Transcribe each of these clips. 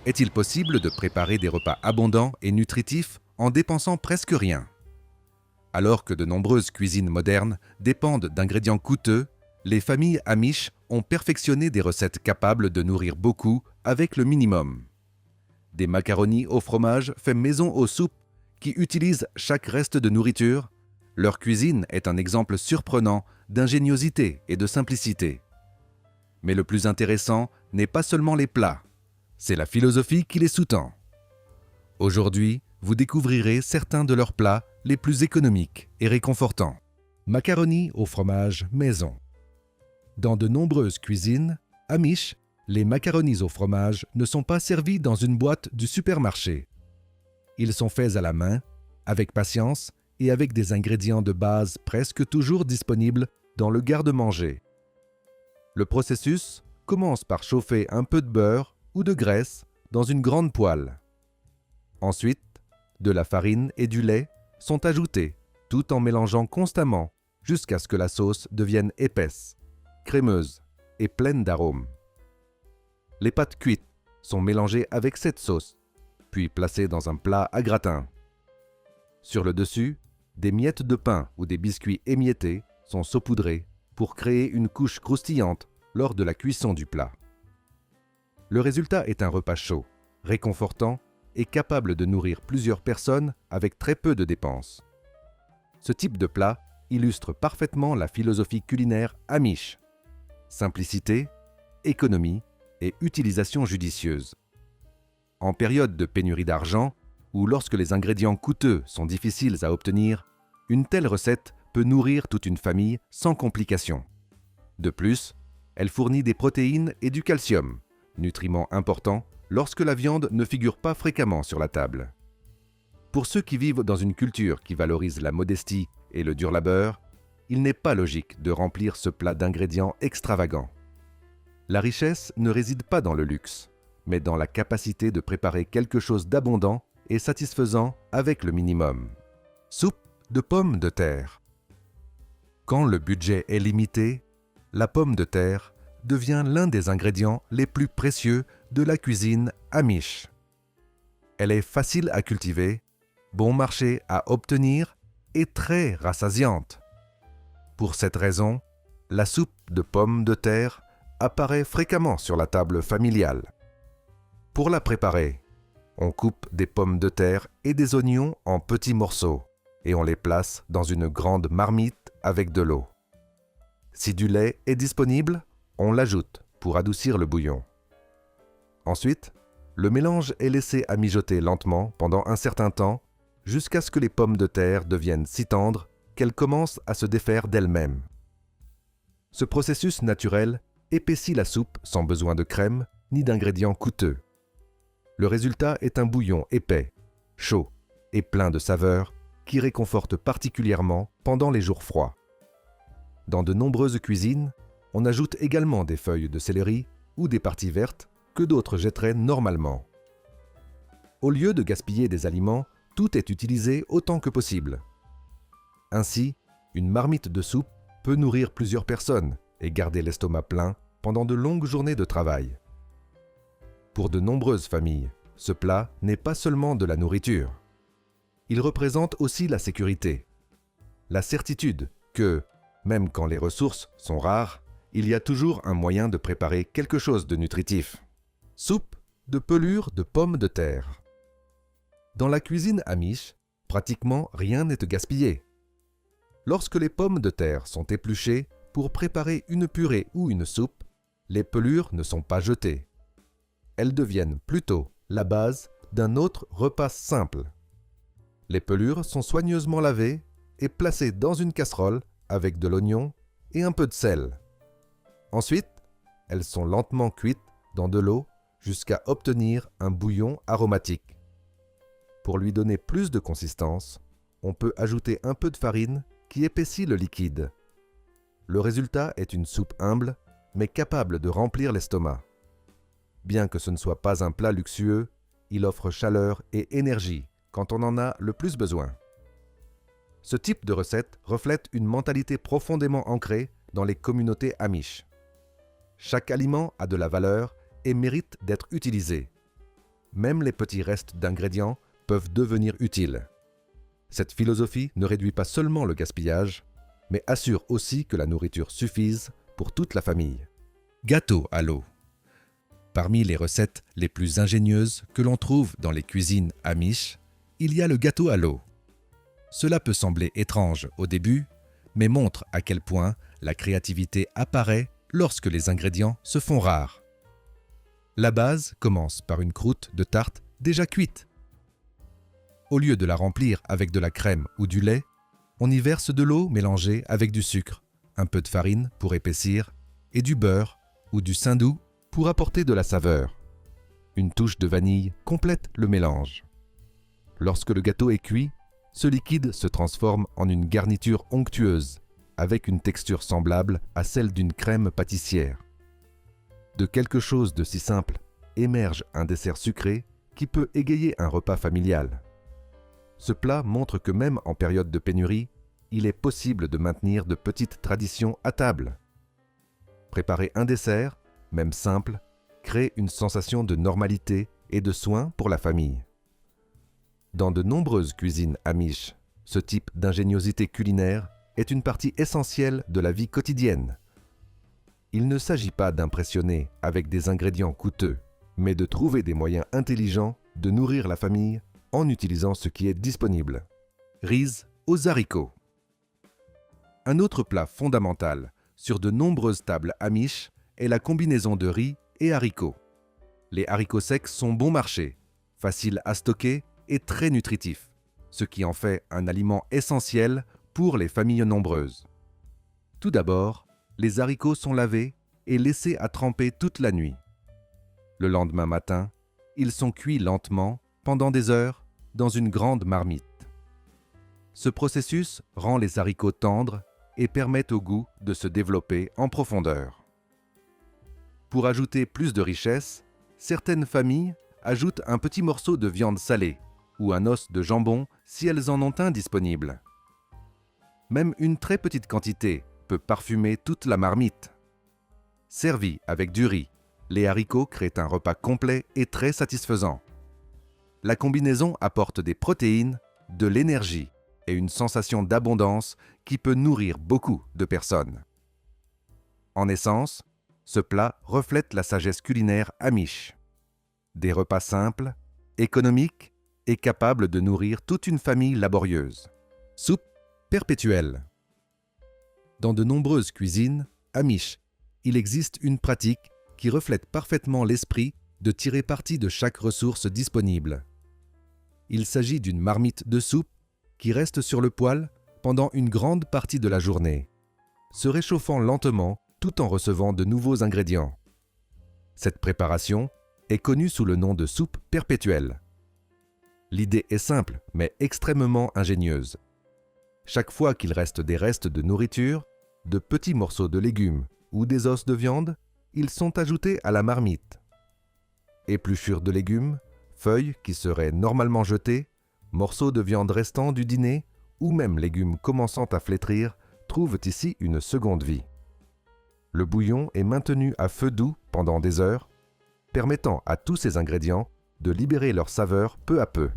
Est-il possible de préparer des repas abondants et nutritifs en dépensant presque rien? Alors que de nombreuses cuisines modernes dépendent d'ingrédients coûteux, les familles Amish ont perfectionné des recettes capables de nourrir beaucoup avec le minimum. Des macaronis au fromage faits maison aux soupes qui utilisent chaque reste de nourriture, leur cuisine est un exemple surprenant d'ingéniosité et de simplicité. Mais le plus intéressant n'est pas seulement les plats, c'est la philosophie qui les sous-tend. Aujourd'hui, vous découvrirez certains de leurs plats les plus économiques et réconfortants. Macaronis au fromage maison. Dans de nombreuses cuisines Amish, les macaronis au fromage ne sont pas servis dans une boîte du supermarché. Ils sont faits à la main, avec patience et avec des ingrédients de base presque toujours disponibles dans le garde-manger. Le processus commence par chauffer un peu de beurre ou de graisse dans une grande poêle. Ensuite, de la farine et du lait sont ajoutés, tout en mélangeant constamment jusqu'à ce que la sauce devienne épaisse, crémeuse et pleine d'arômes. Les pâtes cuites sont mélangées avec cette sauce, puis placées dans un plat à gratin. Sur le dessus, des miettes de pain ou des biscuits émiettés sont saupoudrés pour créer une couche croustillante lors de la cuisson du plat. Le résultat est un repas chaud, réconfortant et capable de nourrir plusieurs personnes avec très peu de dépenses. Ce type de plat illustre parfaitement la philosophie culinaire Amish. Simplicité, économie et utilisation judicieuse. En période de pénurie d'argent, ou lorsque les ingrédients coûteux sont difficiles à obtenir, une telle recette peut nourrir toute une famille sans complications. De plus, elle fournit des protéines et du calcium, nutriments importants lorsque la viande ne figure pas fréquemment sur la table. Pour ceux qui vivent dans une culture qui valorise la modestie et le dur labeur, il n'est pas logique de remplir ce plat d'ingrédients extravagants. La richesse ne réside pas dans le luxe, mais dans la capacité de préparer quelque chose d'abondant et satisfaisant avec le minimum. Soupe de pommes de terre. Quand le budget est limité, la pomme de terre devient l'un des ingrédients les plus précieux de la cuisine Amish. Elle est facile à cultiver, bon marché à obtenir et très rassasiante. Pour cette raison, la soupe de pommes de terre apparaît fréquemment sur la table familiale. Pour la préparer, on coupe des pommes de terre et des oignons en petits morceaux et on les place dans une grande marmite avec de l'eau. Si du lait est disponible, on l'ajoute pour adoucir le bouillon. Ensuite, le mélange est laissé à mijoter lentement pendant un certain temps jusqu'à ce que les pommes de terre deviennent si tendres qu'elles commencent à se défaire d'elles-mêmes. Ce processus naturel épaissit la soupe sans besoin de crème ni d'ingrédients coûteux. Le résultat est un bouillon épais, chaud et plein de saveurs qui réconforte particulièrement pendant les jours froids. Dans de nombreuses cuisines, on ajoute également des feuilles de céleri ou des parties vertes que d'autres jetteraient normalement. Au lieu de gaspiller des aliments, tout est utilisé autant que possible. Ainsi, une marmite de soupe peut nourrir plusieurs personnes et garder l'estomac plein pendant de longues journées de travail. Pour de nombreuses familles, ce plat n'est pas seulement de la nourriture. Il représente aussi la sécurité, la certitude que, même quand les ressources sont rares, il y a toujours un moyen de préparer quelque chose de nutritif. Soupe de pelure de pommes de terre. Dans la cuisine Amish, pratiquement rien n'est gaspillé. Lorsque les pommes de terre sont épluchées pour préparer une purée ou une soupe, les pelures ne sont pas jetées. Elles deviennent plutôt la base d'un autre repas simple. Les pelures sont soigneusement lavées et placées dans une casserole avec de l'oignon et un peu de sel. Ensuite, elles sont lentement cuites dans de l'eau jusqu'à obtenir un bouillon aromatique. Pour lui donner plus de consistance, on peut ajouter un peu de farine qui épaissit le liquide. Le résultat est une soupe humble, mais capable de remplir l'estomac. Bien que ce ne soit pas un plat luxueux, il offre chaleur et énergie quand on en a le plus besoin. Ce type de recette reflète une mentalité profondément ancrée dans les communautés Amish. Chaque aliment a de la valeur et mérite d'être utilisé. même les petits restes d'ingrédients peuvent devenir utiles. Cette philosophie ne réduit pas seulement le gaspillage, mais assure aussi que la nourriture suffise pour toute la famille. Gâteau à l'eau. Parmi les recettes les plus ingénieuses que l'on trouve dans les cuisines amish, il y a le gâteau à l'eau. Cela peut sembler étrange au début, mais montre à quel point la créativité apparaît lorsque les ingrédients se font rares. La base commence par une croûte de tarte déjà cuite. Au lieu de la remplir avec de la crème ou du lait, on y verse de l'eau mélangée avec du sucre, un peu de farine pour épaissir et du beurre ou du saindoux pour apporter de la saveur. Une touche de vanille complète le mélange. Lorsque le gâteau est cuit, ce liquide se transforme en une garniture onctueuse, avec une texture semblable à celle d'une crème pâtissière. De quelque chose de si simple émerge un dessert sucré qui peut égayer un repas familial. Ce plat montre que même en période de pénurie, il est possible de maintenir de petites traditions à table. Préparer un dessert, même simple, crée une sensation de normalité et de soin pour la famille. Dans de nombreuses cuisines amish, ce type d'ingéniosité culinaire est une partie essentielle de la vie quotidienne. Il ne s'agit pas d'impressionner avec des ingrédients coûteux, mais de trouver des moyens intelligents de nourrir la famille en utilisant ce qui est disponible. Riz aux haricots. Un autre plat fondamental sur de nombreuses tables amish est la combinaison de riz et haricots. Les haricots secs sont bon marché, faciles à stocker et très nutritifs, ce qui en fait un aliment essentiel pour les familles nombreuses. Tout d'abord, les haricots sont lavés et laissés à tremper toute la nuit. Le lendemain matin, ils sont cuits lentement pendant des heures dans une grande marmite. Ce processus rend les haricots tendres et permet au goût de se développer en profondeur. Pour ajouter plus de richesse, certaines familles ajoutent un petit morceau de viande salée ou un os de jambon si elles en ont un disponible. Même une très petite quantité peut parfumer toute la marmite. Servis avec du riz, les haricots créent un repas complet et très satisfaisant. La combinaison apporte des protéines, de l'énergie et une sensation d'abondance qui peut nourrir beaucoup de personnes. En essence, ce plat reflète la sagesse culinaire amish. Des repas simples, économiques et capables de nourrir toute une famille laborieuse. Soupe perpétuelle. Dans de nombreuses cuisines amish, il existe une pratique qui reflète parfaitement l'esprit de tirer parti de chaque ressource disponible. Il s'agit d'une marmite de soupe qui reste sur le poêle pendant une grande partie de la journée, se réchauffant lentement tout en recevant de nouveaux ingrédients. Cette préparation est connue sous le nom de soupe perpétuelle. L'idée est simple, mais extrêmement ingénieuse. Chaque fois qu'il reste des restes de nourriture, de petits morceaux de légumes ou des os de viande, ils sont ajoutés à la marmite. Épluchures de légumes, feuilles qui seraient normalement jetées, morceaux de viande restants du dîner ou même légumes commençant à flétrir trouvent ici une seconde vie. Le bouillon est maintenu à feu doux pendant des heures, permettant à tous ces ingrédients de libérer leur saveur peu à peu.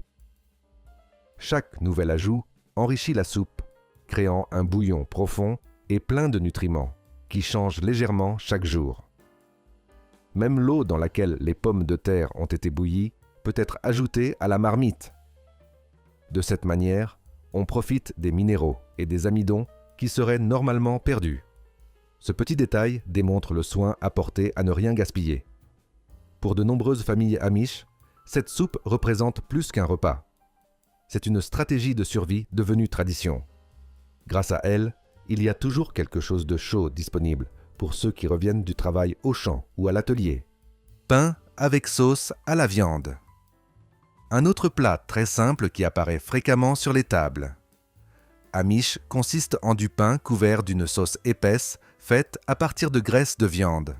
Chaque nouvel ajout enrichit la soupe, créant un bouillon profond et plein de nutriments, qui change légèrement chaque jour. Même l'eau dans laquelle les pommes de terre ont été bouillies peut être ajoutée à la marmite. De cette manière, on profite des minéraux et des amidons qui seraient normalement perdus. Ce petit détail démontre le soin apporté à ne rien gaspiller. Pour de nombreuses familles amish, cette soupe représente plus qu'un repas. C'est une stratégie de survie devenue tradition. Grâce à elle, il y a toujours quelque chose de chaud disponible pour ceux qui reviennent du travail au champ ou à l'atelier. Pain avec sauce à la viande. Un autre plat très simple qui apparaît fréquemment sur les tables. Amish consiste en du pain couvert d'une sauce épaisse faite à partir de graisse de viande.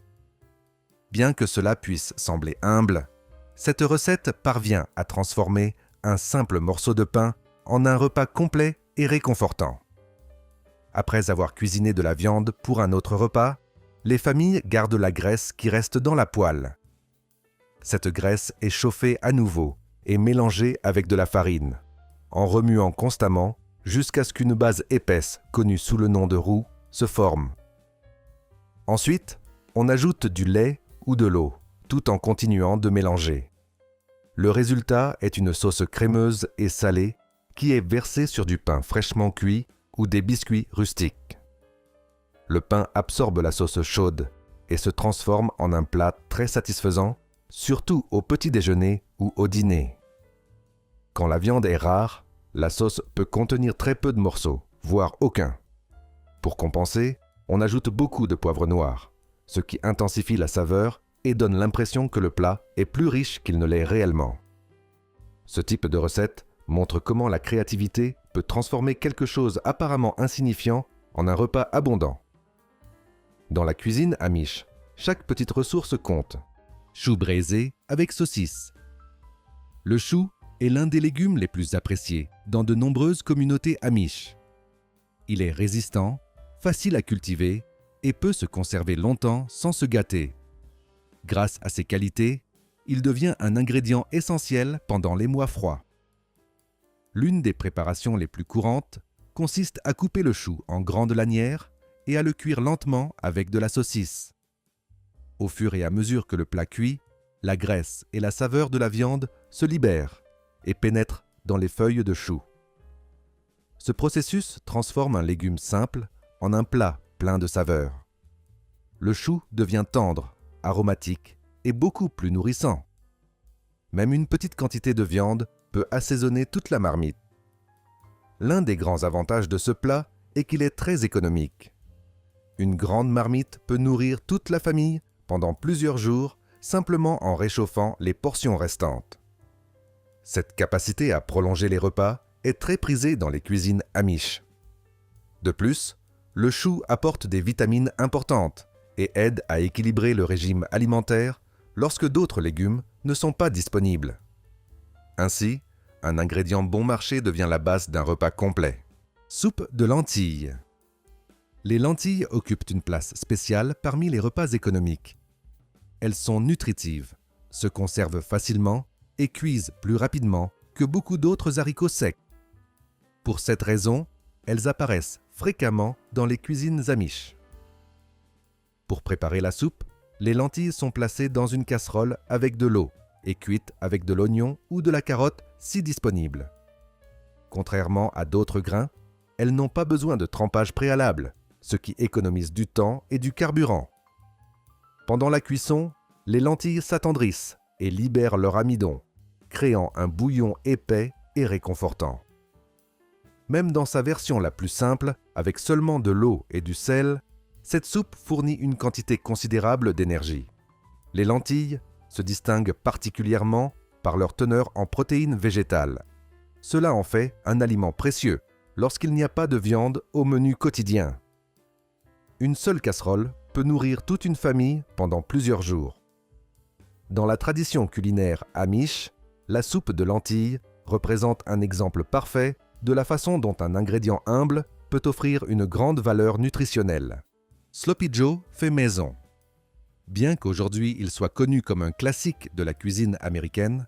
Bien que cela puisse sembler humble, cette recette parvient à transformer un simple morceau de pain en un repas complet et réconfortant. Après avoir cuisiné de la viande pour un autre repas, les familles gardent la graisse qui reste dans la poêle. cette graisse est chauffée à nouveau et mélangée avec de la farine, en remuant constamment jusqu'à ce qu'une base épaisse, connue sous le nom de roux, se forme. Ensuite, on ajoute du lait ou de l'eau, tout en continuant de mélanger. Le résultat est une sauce crémeuse et salée qui est versée sur du pain fraîchement cuit ou des biscuits rustiques. Le pain absorbe la sauce chaude et se transforme en un plat très satisfaisant, surtout au petit déjeuner ou au dîner. Quand la viande est rare, la sauce peut contenir très peu de morceaux, voire aucun. Pour compenser, on ajoute beaucoup de poivre noir, ce qui intensifie la saveur et donne l'impression que le plat est plus riche qu'il ne l'est réellement. Ce type de recette montre comment la créativité peut transformer quelque chose apparemment insignifiant en un repas abondant. Dans la cuisine amish, chaque petite ressource compte. Chou braisé avec saucisse. Le chou est l'un des légumes les plus appréciés dans de nombreuses communautés amish. Il est résistant, facile à cultiver et peut se conserver longtemps sans se gâter. Grâce à ses qualités, il devient un ingrédient essentiel pendant les mois froids. L'une des préparations les plus courantes consiste à couper le chou en grandes lanières et à le cuire lentement avec de la saucisse. Au fur et à mesure que le plat cuit, la graisse et la saveur de la viande se libèrent et pénètrent dans les feuilles de chou. Ce processus transforme un légume simple en un plat plein de saveurs. Le chou devient tendre, aromatique et beaucoup plus nourrissant. Même une petite quantité de viande peut assaisonner toute la marmite. L'un des grands avantages de ce plat est qu'il est très économique. Une grande marmite peut nourrir toute la famille pendant plusieurs jours simplement en réchauffant les portions restantes. Cette capacité à prolonger les repas est très prisée dans les cuisines amish. De plus, le chou apporte des vitamines importantes et aide à équilibrer le régime alimentaire lorsque d'autres légumes ne sont pas disponibles. Ainsi, un ingrédient bon marché devient la base d'un repas complet. Soupe de lentilles. Les lentilles occupent une place spéciale parmi les repas économiques. Elles sont nutritives, se conservent facilement et cuisent plus rapidement que beaucoup d'autres haricots secs. Pour cette raison, elles apparaissent fréquemment dans les cuisines amish. Pour préparer la soupe, les lentilles sont placées dans une casserole avec de l'eau et cuites avec de l'oignon ou de la carotte si disponible. Contrairement à d'autres grains, elles n'ont pas besoin de trempage préalable, ce qui économise du temps et du carburant. Pendant la cuisson, les lentilles s'attendrissent et libèrent leur amidon, créant un bouillon épais et réconfortant. Même dans sa version la plus simple, avec seulement de l'eau et du sel, cette soupe fournit une quantité considérable d'énergie. Les lentilles se distinguent particulièrement par leur teneur en protéines végétales. Cela en fait un aliment précieux lorsqu'il n'y a pas de viande au menu quotidien. Une seule casserole peut nourrir toute une famille pendant plusieurs jours. Dans la tradition culinaire amish, la soupe de lentilles représente un exemple parfait de la façon dont un ingrédient humble peut offrir une grande valeur nutritionnelle. Sloppy Joe fait maison. Bien qu'aujourd'hui il soit connu comme un classique de la cuisine américaine,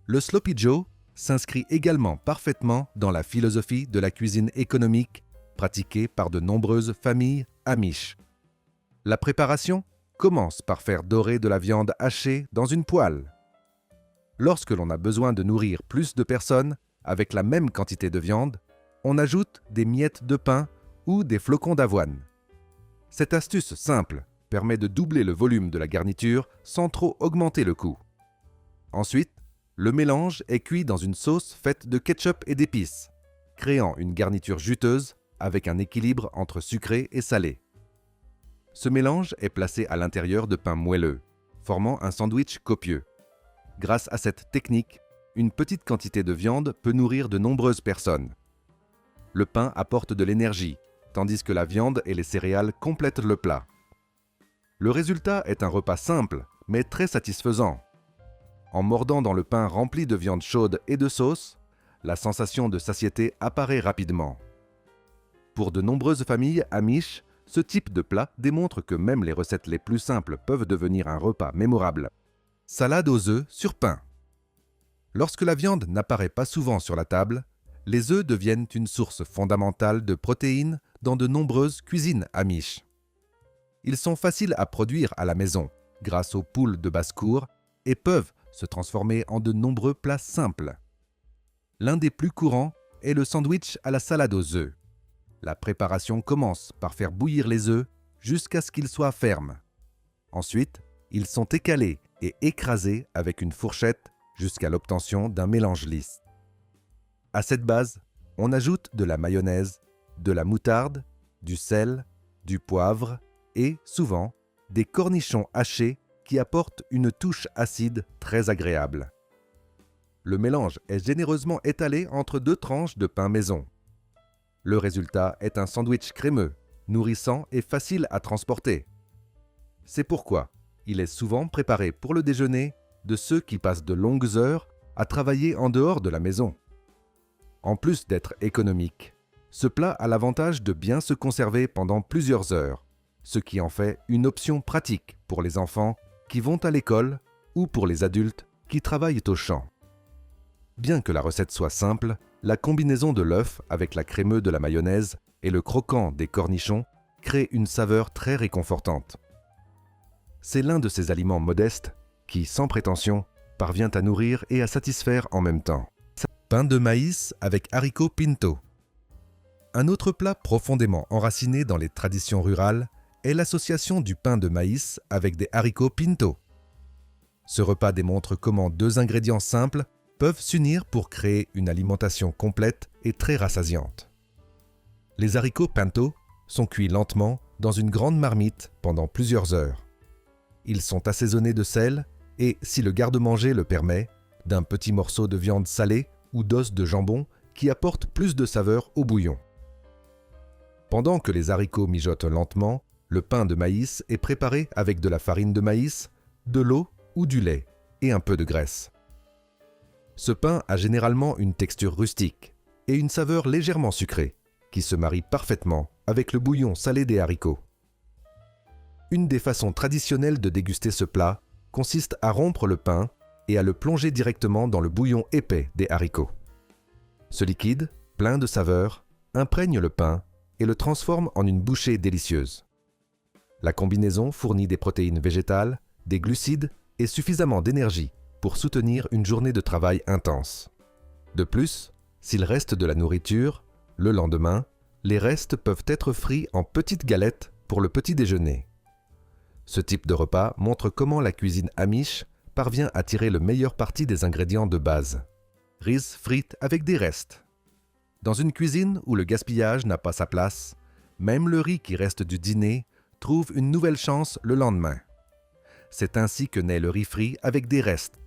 le Sloppy Joe s'inscrit également parfaitement dans la philosophie de la cuisine économique pratiquée par de nombreuses familles amish. La préparation commence par faire dorer de la viande hachée dans une poêle. Lorsque l'on a besoin de nourrir plus de personnes avec la même quantité de viande, on ajoute des miettes de pain ou des flocons d'avoine. Cette astuce simple permet de doubler le volume de la garniture sans trop augmenter le coût. Ensuite, le mélange est cuit dans une sauce faite de ketchup et d'épices, créant une garniture juteuse avec un équilibre entre sucré et salé. Ce mélange est placé à l'intérieur de pain moelleux, formant un sandwich copieux. Grâce à cette technique, une petite quantité de viande peut nourrir de nombreuses personnes. Le pain apporte de l'énergie, tandis que la viande et les céréales complètent le plat. Le résultat est un repas simple, mais très satisfaisant. En mordant dans le pain rempli de viande chaude et de sauce, la sensation de satiété apparaît rapidement. Pour de nombreuses familles amish, ce type de plat démontre que même les recettes les plus simples peuvent devenir un repas mémorable. Salade aux œufs sur pain. Lorsque la viande n'apparaît pas souvent sur la table, les œufs deviennent une source fondamentale de protéines dans de nombreuses cuisines amish. Ils sont faciles à produire à la maison grâce aux poules de basse-cour et peuvent se transformer en de nombreux plats simples. L'un des plus courants est le sandwich à la salade aux œufs. La préparation commence par faire bouillir les œufs jusqu'à ce qu'ils soient fermes. Ensuite, ils sont écalés et écrasés avec une fourchette jusqu'à l'obtention d'un mélange lisse. À cette base, on ajoute de la mayonnaise, de la moutarde, du sel, du poivre et, souvent, des cornichons hachés qui apportent une touche acide très agréable. Le mélange est généreusement étalé entre 2 tranches de pain maison. Le résultat est un sandwich crémeux, nourrissant et facile à transporter. C'est pourquoi il est souvent préparé pour le déjeuner de ceux qui passent de longues heures à travailler en dehors de la maison. En plus d'être économique, ce plat a l'avantage de bien se conserver pendant plusieurs heures, ce qui en fait une option pratique pour les enfants qui vont à l'école ou pour les adultes qui travaillent au champ. Bien que la recette soit simple, la combinaison de l'œuf avec la crémeux de la mayonnaise et le croquant des cornichons crée une saveur très réconfortante. C'est l'un de ces aliments modestes qui, sans prétention, parvient à nourrir et à satisfaire en même temps. Pain de maïs avec haricots pinto. Un autre plat profondément enraciné dans les traditions rurales est l'association du pain de maïs avec des haricots pinto. Ce repas démontre comment 2 ingrédients simples peuvent s'unir pour créer une alimentation complète et très rassasiante. Les haricots pinto sont cuits lentement dans une grande marmite pendant plusieurs heures. Ils sont assaisonnés de sel et, si le garde-manger le permet, d'un petit morceau de viande salée ou d'os de jambon qui apporte plus de saveur au bouillon. Pendant que les haricots mijotent lentement, le pain de maïs est préparé avec de la farine de maïs, de l'eau ou du lait et un peu de graisse. Ce pain a généralement une texture rustique et une saveur légèrement sucrée qui se marie parfaitement avec le bouillon salé des haricots. Une des façons traditionnelles de déguster ce plat consiste à rompre le pain et à le plonger directement dans le bouillon épais des haricots. Ce liquide, plein de saveur, imprègne le pain et le transforme en une bouchée délicieuse. La combinaison fournit des protéines végétales, des glucides et suffisamment d'énergie pour soutenir une journée de travail intense. De plus, s'il reste de la nourriture, le lendemain, les restes peuvent être frits en petites galettes pour le petit déjeuner. Ce type de repas montre comment la cuisine amish parvient à tirer le meilleur parti des ingrédients de base. Riz frites avec des restes. Dans une cuisine où le gaspillage n'a pas sa place, même le riz qui reste du dîner trouve une nouvelle chance le lendemain. C'est ainsi que naît le riz frit avec des restes,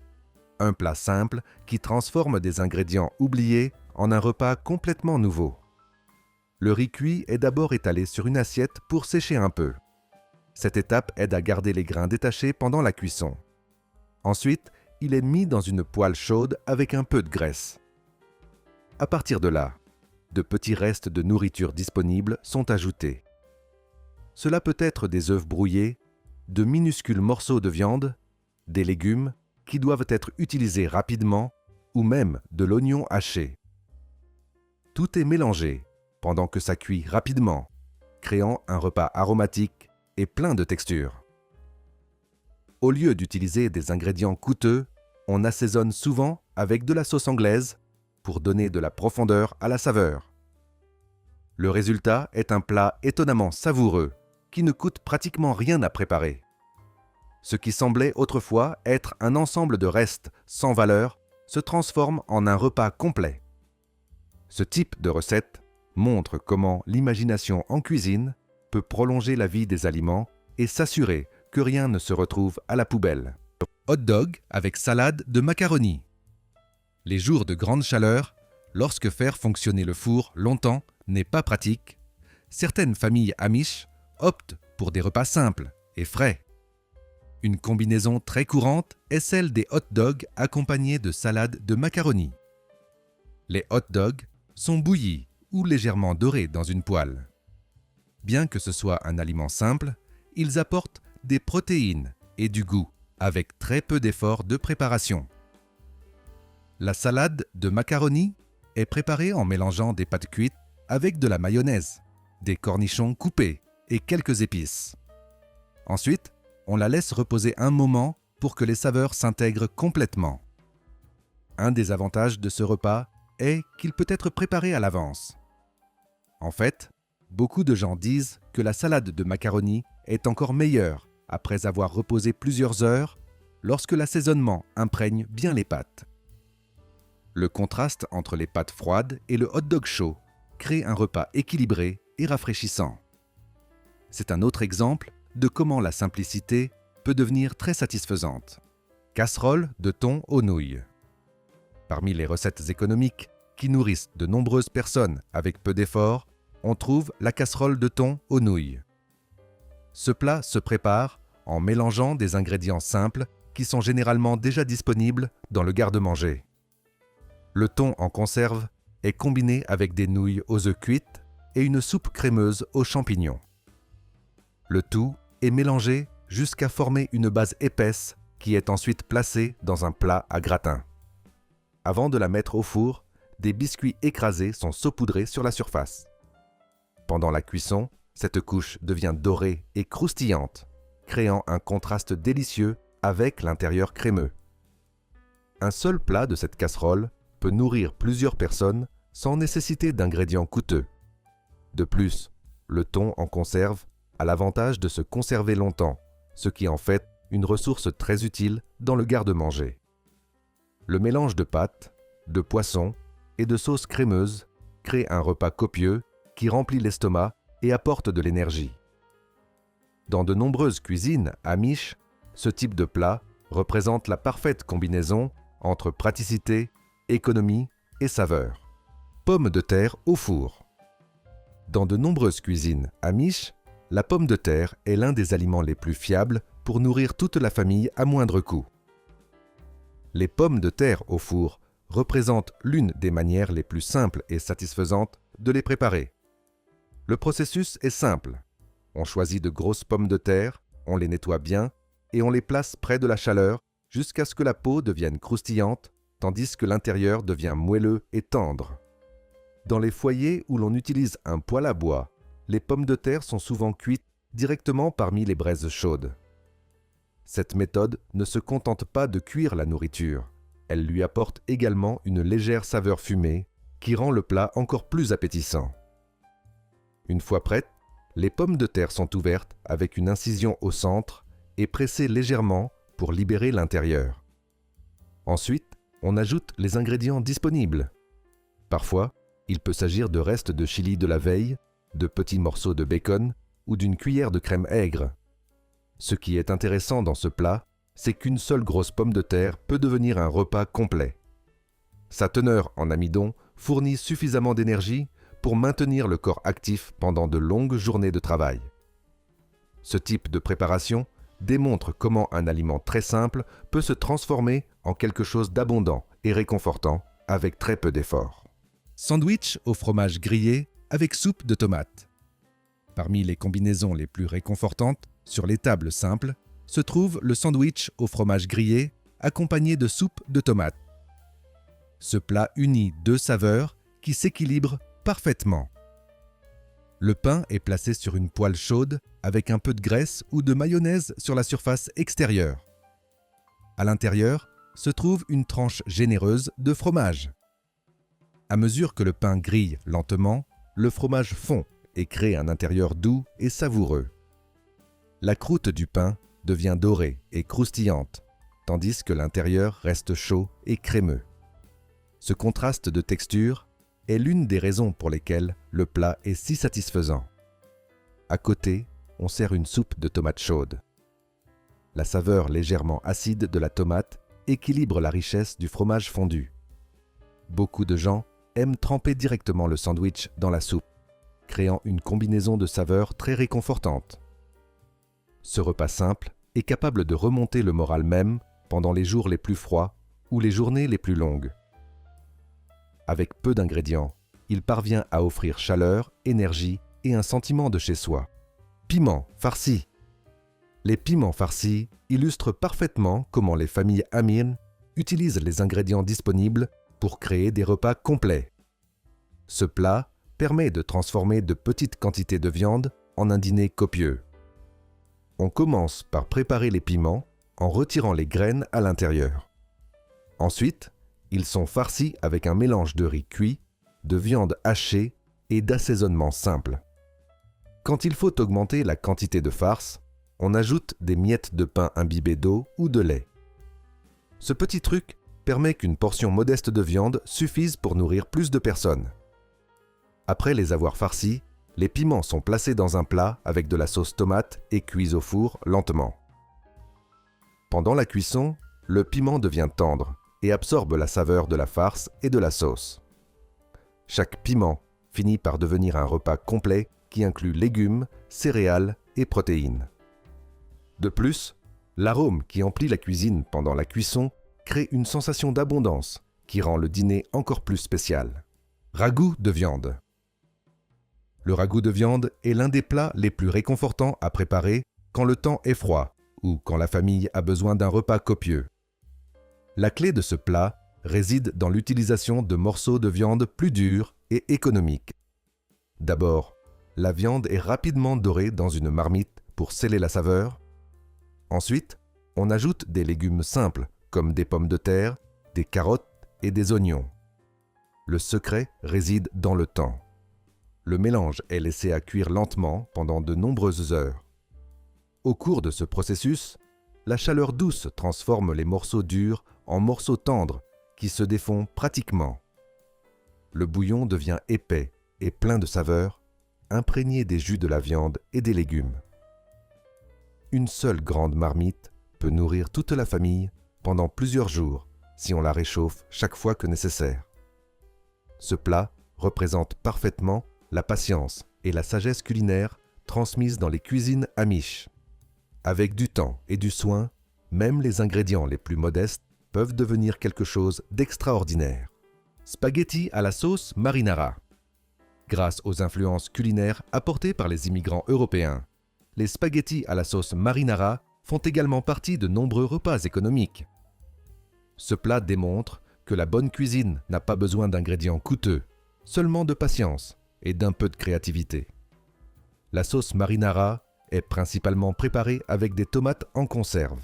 un plat simple qui transforme des ingrédients oubliés en un repas complètement nouveau. Le riz cuit est d'abord étalé sur une assiette pour sécher un peu. Cette étape aide à garder les grains détachés pendant la cuisson. Ensuite, il est mis dans une poêle chaude avec un peu de graisse. À partir de là, de petits restes de nourriture disponibles sont ajoutés. Cela peut être des œufs brouillés, de minuscules morceaux de viande, des légumes qui doivent être utilisés rapidement ou même de l'oignon haché. Tout est mélangé pendant que ça cuit rapidement, créant un repas aromatique et plein de texture. Au lieu d'utiliser des ingrédients coûteux, on assaisonne souvent avec de la sauce anglaise pour donner de la profondeur à la saveur. Le résultat est un plat étonnamment savoureux qui ne coûte pratiquement rien à préparer. Ce qui semblait autrefois être un ensemble de restes sans valeur se transforme en un repas complet. Ce type de recette montre comment l'imagination en cuisine peut prolonger la vie des aliments et s'assurer que rien ne se retrouve à la poubelle. Hot dog avec salade de macaroni. Les jours de grande chaleur, lorsque faire fonctionner le four longtemps n'est pas pratique, certaines familles amish optent pour des repas simples et frais. Une combinaison très courante est celle des hot dogs accompagnés de salade de macaroni. Les hot dogs sont bouillis ou légèrement dorés dans une poêle. Bien que ce soit un aliment simple, ils apportent des protéines et du goût avec très peu d'efforts de préparation. La salade de macaroni est préparée en mélangeant des pâtes cuites avec de la mayonnaise, des cornichons coupés et quelques épices. Ensuite, on la laisse reposer un moment pour que les saveurs s'intègrent complètement. Un des avantages de ce repas est qu'il peut être préparé à l'avance. En fait, beaucoup de gens disent que la salade de macaroni est encore meilleure après avoir reposé plusieurs heures lorsque l'assaisonnement imprègne bien les pâtes. Le contraste entre les pâtes froides et le hot-dog chaud crée un repas équilibré et rafraîchissant. C'est un autre exemple de comment la simplicité peut devenir très satisfaisante. Casserole de thon aux nouilles. Parmi les recettes économiques qui nourrissent de nombreuses personnes avec peu d'efforts, on trouve la casserole de thon aux nouilles. Ce plat se prépare en mélangeant des ingrédients simples qui sont généralement déjà disponibles dans le garde-manger. Le thon en conserve est combiné avec des nouilles aux œufs cuites et une soupe crémeuse aux champignons. Le tout est mélangé jusqu'à former une base épaisse qui est ensuite placée dans un plat à gratin. Avant de la mettre au four, des biscuits écrasés sont saupoudrés sur la surface. Pendant la cuisson, cette couche devient dorée et croustillante, créant un contraste délicieux avec l'intérieur crémeux. Un seul plat de cette casserole peut nourrir plusieurs personnes sans nécessiter d'ingrédients coûteux. De plus, le thon en conserve a l'avantage de se conserver longtemps, ce qui en fait une ressource très utile dans le garde-manger. Le mélange de pâtes, de poissons et de sauces crémeuses crée un repas copieux qui remplit l'estomac et apporte de l'énergie. Dans de nombreuses cuisines amish, ce type de plat représente la parfaite combinaison entre praticité, économie et saveur. Pommes de terre au four. Dans de nombreuses cuisines amish, la pomme de terre est l'un des aliments les plus fiables pour nourrir toute la famille à moindre coût. Les pommes de terre au four représentent l'une des manières les plus simples et satisfaisantes de les préparer. Le processus est simple. On choisit de grosses pommes de terre, on les nettoie bien et on les place près de la chaleur jusqu'à ce que la peau devienne croustillante, tandis que l'intérieur devient moelleux et tendre. Dans les foyers où l'on utilise un poêle à bois, les pommes de terre sont souvent cuites directement parmi les braises chaudes. Cette méthode ne se contente pas de cuire la nourriture, elle lui apporte également une légère saveur fumée qui rend le plat encore plus appétissant. Une fois prêtes, les pommes de terre sont ouvertes avec une incision au centre et pressées légèrement pour libérer l'intérieur. Ensuite, on ajoute les ingrédients disponibles. Parfois, il peut s'agir de restes de chili de la veille, de petits morceaux de bacon ou d'une cuillère de crème aigre. Ce qui est intéressant dans ce plat, c'est qu'une seule grosse pomme de terre peut devenir un repas complet. Sa teneur en amidon fournit suffisamment d'énergie pour maintenir le corps actif pendant de longues journées de travail. Ce type de préparation démontre comment un aliment très simple peut se transformer en quelque chose d'abondant et réconfortant avec très peu d'efforts. Sandwich au fromage grillé avec soupe de tomates. Parmi les combinaisons les plus réconfortantes sur les tables simples se trouve le sandwich au fromage grillé accompagné de soupe de tomates. Ce plat unit deux saveurs qui s'équilibrent parfaitement. Le pain est placé sur une poêle chaude avec un peu de graisse ou de mayonnaise sur la surface extérieure. À l'intérieur se trouve une tranche généreuse de fromage. À mesure que le pain grille lentement, le fromage fond et crée un intérieur doux et savoureux. La croûte du pain devient dorée et croustillante, tandis que l'intérieur reste chaud et crémeux. Ce contraste de texture est l'une des raisons pour lesquelles le plat est si satisfaisant. À côté, on sert une soupe de tomates chaudes. La saveur légèrement acide de la tomate équilibre la richesse du fromage fondu. Beaucoup de gens aiment tremper directement le sandwich dans la soupe, créant une combinaison de saveurs très réconfortante. Ce repas simple est capable de remonter le moral même pendant les jours les plus froids ou les journées les plus longues. Avec peu d'ingrédients, il parvient à offrir chaleur, énergie et un sentiment de chez soi. Piment farci. Les piments farcis illustrent parfaitement comment les familles Amish utilisent les ingrédients disponibles pour créer des repas complets. Ce plat permet de transformer de petites quantités de viande en un dîner copieux. On commence par préparer les piments en retirant les graines à l'intérieur. Ensuite, ils sont farcis avec un mélange de riz cuit, de viande hachée et d'assaisonnement simple. Quand il faut augmenter la quantité de farce, on ajoute des miettes de pain imbibées d'eau ou de lait. Ce petit truc permet qu'une portion modeste de viande suffise pour nourrir plus de personnes. Après les avoir farcis, les piments sont placés dans un plat avec de la sauce tomate et cuits au four lentement. Pendant la cuisson, le piment devient tendre et absorbe la saveur de la farce et de la sauce. Chaque piment finit par devenir un repas complet qui inclut légumes, céréales et protéines. De plus, l'arôme qui emplit la cuisine pendant la cuisson crée une sensation d'abondance qui rend le dîner encore plus spécial. Ragoût de viande. Le ragoût de viande est l'un des plats les plus réconfortants à préparer quand le temps est froid ou quand la famille a besoin d'un repas copieux. La clé de ce plat réside dans l'utilisation de morceaux de viande plus durs et économiques. D'abord, la viande est rapidement dorée dans une marmite pour sceller la saveur. Ensuite, on ajoute des légumes simples comme des pommes de terre, des carottes et des oignons. Le secret réside dans le temps. Le mélange est laissé à cuire lentement pendant de nombreuses heures. Au cours de ce processus, la chaleur douce transforme les morceaux durs en morceaux tendres qui se défont pratiquement. Le bouillon devient épais et plein de saveurs, imprégné des jus de la viande et des légumes. Une seule grande marmite peut nourrir toute la famille pendant plusieurs jours si on la réchauffe chaque fois que nécessaire. Ce plat représente parfaitement la patience et la sagesse culinaire transmises dans les cuisines amish. Avec du temps et du soin, même les ingrédients les plus modestes peuvent devenir quelque chose d'extraordinaire. Spaghetti à la sauce marinara. Grâce aux influences culinaires apportées par les immigrants européens, les spaghettis à la sauce marinara font également partie de nombreux repas économiques. Ce plat démontre que la bonne cuisine n'a pas besoin d'ingrédients coûteux, seulement de patience et d'un peu de créativité. La sauce marinara est principalement préparée avec des tomates en conserve.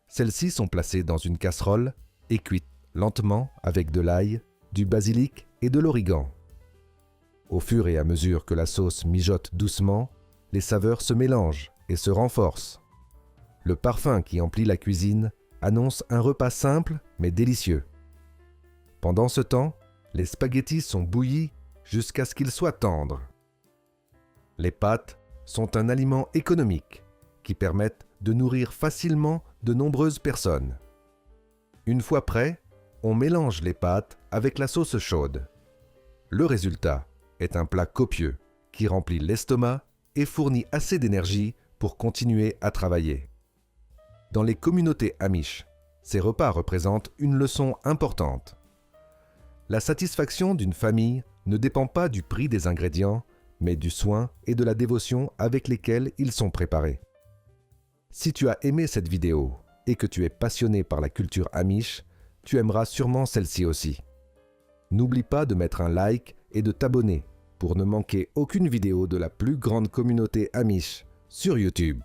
Celles-ci sont placées dans une casserole et cuites lentement avec de l'ail, du basilic et de l'origan. Au fur et à mesure que la sauce mijote doucement, les saveurs se mélangent et se renforcent. Le parfum qui emplit la cuisine annonce un repas simple mais délicieux. Pendant ce temps, les spaghettis sont bouillis jusqu'à ce qu'ils soient tendres. Les pâtes sont un aliment économique qui permettent de nourrir facilement de nombreuses personnes. Une fois prêt, on mélange les pâtes avec la sauce chaude. Le résultat est un plat copieux qui remplit l'estomac et fournit assez d'énergie pour continuer à travailler. Dans les communautés amish, ces repas représentent une leçon importante. La satisfaction d'une famille ne dépend pas du prix des ingrédients, mais du soin et de la dévotion avec lesquels ils sont préparés. Si tu as aimé cette vidéo et que tu es passionné par la culture amish, tu aimeras sûrement celle-ci aussi. N'oublie pas de mettre un like et de t'abonner pour ne manquer aucune vidéo de la plus grande communauté amish sur YouTube.